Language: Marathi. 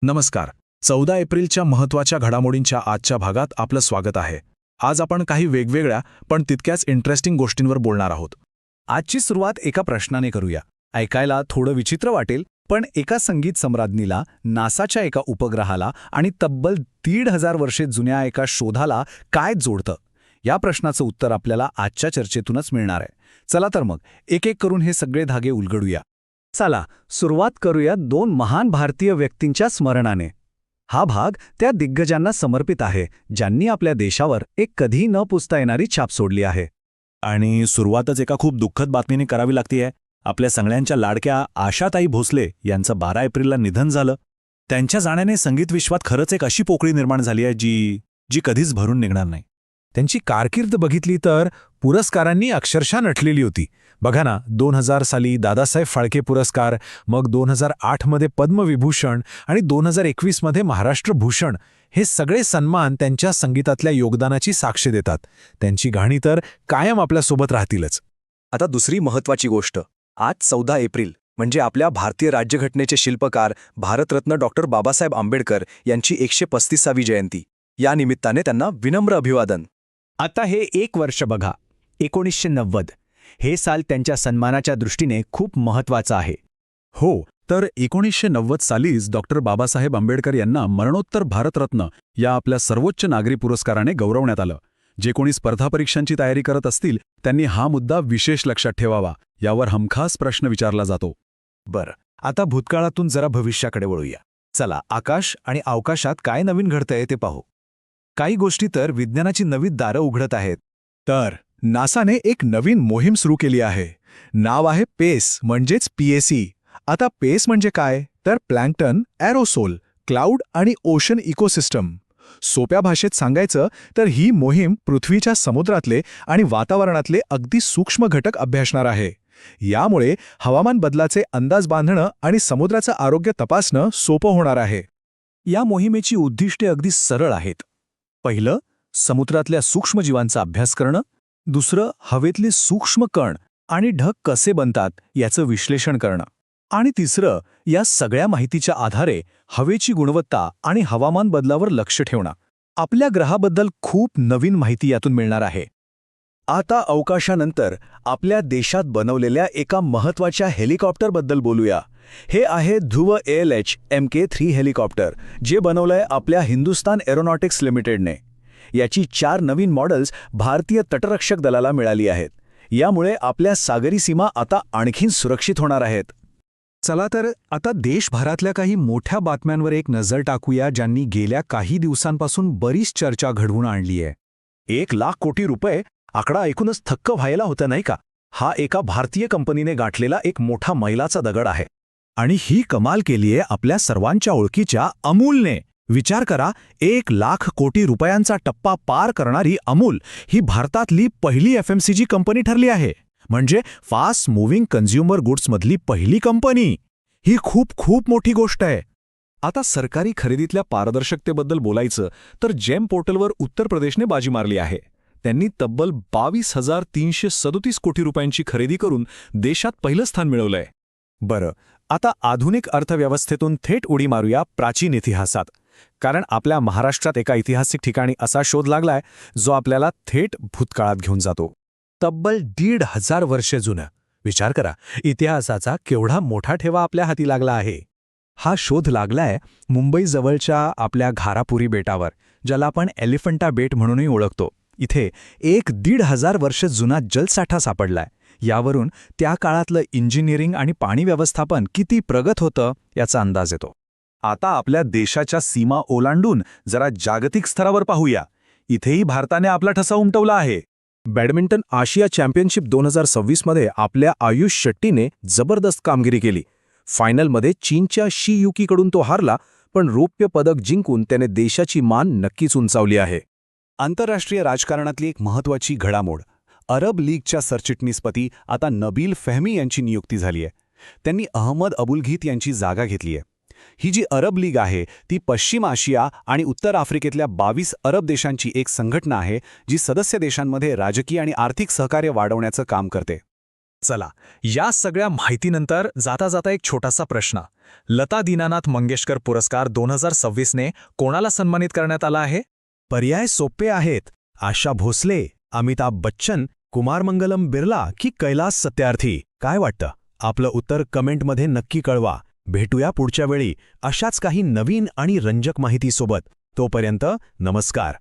नमस्कार. 14 एप्रिलच्या महत्त्वाच्या घडामोडींच्या आजच्या भागात आपलं स्वागत आहे. आज आपण काही वेगवेगळ्या पण तितक्याच इंटरेस्टिंग गोष्टींवर बोलणार आहोत. आजची सुरुवात एका प्रश्नाने करूया. ऐकायला थोडं विचित्र वाटेल, पण एका संगीत सम्राज्ञीला, नासाच्या एका उपग्रहाला आणि तब्बल 1,500 वर्षे जुन्या एका शोधाला काय जोडतं? या प्रश्नाचं उत्तर आपल्याला आजच्या चर्चेतूनच मिळणार आहे. चला तर मग एक एक करून हे सगळे धागे उलगडूया. चला सुरुवात करूया 2 महान भारतीय व्यक्तींच्या स्मरणाने. हा भाग त्या दिग्गजांना समर्पित आहे ज्यांनी आपल्या देशावर एक कधी न पुसता येणारी छाप सोडली आहे. आणि सुरुवातच एका खूप दुःखद बातमीने करावी लागतीये. आपल्या सगळ्यांच्या लाडक्या आशाताई भोसले यांचं 12 एप्रिलला निधन झालं. त्यांच्या जाण्याने संगीत विश्वात खरंच एक अशी पोकळी निर्माण झाली आहे जी कधीच भरून निघणार नाही. त्यांची कारकीर्द बघितली तर पुरस्कारांनी अक्षरशः नटलेली होती. बघा ना, 2000 साली दादासाहेब फाळके पुरस्कार, मग 2008 मध्ये पद्मविभूषण आणि 2021 मध्ये महाराष्ट्र भूषण. हे सगळे सन्मान त्यांच्या संगीतातल्या योगदानाची साक्ष देतात. त्यांची गाणी तर कायम आपल्यासोबत राहतीलच. आता दुसरी महत्त्वाची गोष्ट. आज 14 एप्रिल म्हणजे आपल्या भारतीय राज्यघटनेचे शिल्पकार भारतरत्न डॉक्टर बाबासाहेब आंबेडकर यांची 135वी जयंती. या निमित्ताने त्यांना विनम्र अभिवादन. आता हे 1 वर्ष बघा, 1990. हे साल त्यांच्या सन्मानाच्या दृष्टीने खूप महत्त्वाचं आहे. हो, तर 1990 सालीच डॉक्टर बाबासाहेब आंबेडकर यांना मरणोत्तर भारतरत्न या आपल्या सर्वोच्च नागरी पुरस्काराने गौरवण्यात आलं. जे कोणी स्पर्धा परीक्षांची तयारी करत असतील त्यांनी हा मुद्दा विशेष लक्षात ठेवावा. यावर हमखास प्रश्न विचारला जातो. बरं, आता भूतकाळातून जरा भविष्याकडे वळूया. चला, आकाश आणि अवकाशात काय नवीन घडतंय ते पाहू. काही गोष्टी तर विज्ञानाची नवी दारं उघडत आहेत. तर नासाने एक नवीन मोहीम सुरू केली आहे. नाव आहे पेस, म्हणजेच PAC. आता पेस म्हणजे काय, तर प्लँक्टन, एरोसोल, क्लाउड आणि ओशन इकोसिस्टम. सोप्या भाषेत सांगायचं तर ही मोहीम पृथ्वीच्या समुद्रातले आणि वातावरणातले अगदी सूक्ष्म घटक अभ्यासणार आहे. यामुळे हवामान बदलाचे अंदाज बांधणं आणि समुद्राचं आरोग्य तपासणं सोपं होणार आहे. या मोहिमेची उद्दिष्टे अगदी सरळ आहेत. पहिलं, समुद्रातल्या सूक्ष्मजीवांचा अभ्यास करणं. दुसरं, हवेतले सूक्ष्म कण आणि ढग कसे बनतात याचं विश्लेषण करणं. आणि तिसरं, या सगळ्या माहितीच्या आधारे हवेची गुणवत्ता आणि हवामान बदलावर लक्ष ठेवणं. आपल्या ग्रहाबद्दल खूप नवीन माहिती यातून मिळणार आहे. आता अवकाशानंतर आपल्या देशात बनवलेल्या एका महत्त्वाच्या हेलिकॉप्टरबद्दल बोलूया. हे आहे ध्रुव ALH Mk3 हेलिकॉप्टर, जे बनवलंय आपल्या हिंदुस्तान एरोनॉटिक्स लिमिटेडने. याची 4 नवीन मॉडेल्स भारतीय तटरक्षक दलाला मिळाली आहेत. यामुळे आपल्या सागरी सीमा आता आणखीन सुरक्षित होणार आहेत. चला तर आता देशभरातल्या काही मोठ्या बातम्यांवर एक नजर टाकूया, ज्यांनी गेल्या काही दिवसांपासून बरीच चर्चा घडवून आणली आहे. 1,00,000 कोटी रुपये आकडा ऐकूनच थक्क व्हायला होतं नाही का? हा एका भारतीय कंपनीने गाठलेला एक मोठा मैलाचा दगड आहे. आणि ही कमाल केलीये आपल्या सर्वांच्या ओळखीच्या अमूलने. विचार करा, 1,00,000 कोटी रुपयांचा टप्पा पार करणारी अमूल ही भारतातली पहिली FMCG कंपनी ठरली आहे. म्हणजे फास्ट मूव्हिंग कन्झ्युमर गुड्समधली पहिली कंपनी. ही खूप खूप मोठी गोष्ट आहे. आता सरकारी खरेदीतल्या पारदर्शकतेबद्दल बोलायचं तर जेम पोर्टलवर उत्तर प्रदेशने बाजी मारली आहे. त्यांनी तब्बल 22,337 कोटी रुपयांची खरेदी करून देशात पहिलं स्थान मिळवलंय. बरं, आता आधुनिक अर्थव्यवस्थेतून थेट उडी मारूया प्राचीन इतिहासात. कारण आपल्या महाराष्ट्रात एका ऐतिहासिक ठिकाणी असा शोध लागलाय जो आपल्याला थेट भूतकाळात घेऊन जातो. तब्बल 1,500 वर्षे जुनं. विचार करा, इतिहासाचा केवढा मोठा ठेवा आपल्या हाती लागला आहे. हा शोध लागलाय मुंबईजवळच्या आपल्या घारापुरी बेटावर, ज्याला आपण एलिफंटा बेट म्हणूनही ओळखतो. इथे 1,500 वर्ष जुना जलसाठा सापडलाय. यावरून त्या काळातलं इंजिनिअरिंग आणि पाणी व्यवस्थापन किती प्रगत होतं याचा अंदाज येतो. आता आपल्या देशाच्या सीमा ओलांडून जरा जागतिक स्तरावर पाहूया. इथेही भारताने आपला ठसा उमटवला आहे. बॅडमिंटन आशिया चॅम्पियनशिप 2026 मध्ये आपल्या आयुष शेट्टीने जबरदस्त कामगिरी केली. फायनलमध्ये चीनच्या शी युकीकडून तो हारला, पण रौप्य पदक जिंकून त्याने देशाची मान नक्कीच उंचावली आहे. आंतरराष्ट्रीय राजकारणातली एक महत्त्वाची घडामोड. अरब लीगच्या सरचिटणीसपदी आता नबील फहमी यांची नियुक्ती झाली आहे. त्यांनी अहमद अबुलघीत यांची जागा घेतली आहे. ही जी अरब लीग आहे ती पश्चिम आशिया आणि उत्तर आफ्रिकेतल्या 22 अरब देशांची एक संघटना आहे, जी सदस्य देशांमध्ये राजकीय आणि आर्थिक सहकार्य वाढवण्याचं काम करते. चला, या सगळ्या माहितीनंतर जाता जाता एक छोटासा प्रश्न. लता दीनानाथ मंगेशकर पुरस्कार 2026ने कोणाला सन्मानित करण्यात आला आहे? पर्याय सोपे आहेत. आशा भोसले, अमिताभ बच्चन, कुमार मंगलम बिर्ला की कैलास सत्यार्थी. काय वाटतं? आपलं उत्तर कमेंटमध्ये नक्की कळवा. भेटूया पुढच्या वेळी अशाच काही नवीन आणि रंजक माहितीसोबत. तोपर्यंत नमस्कार.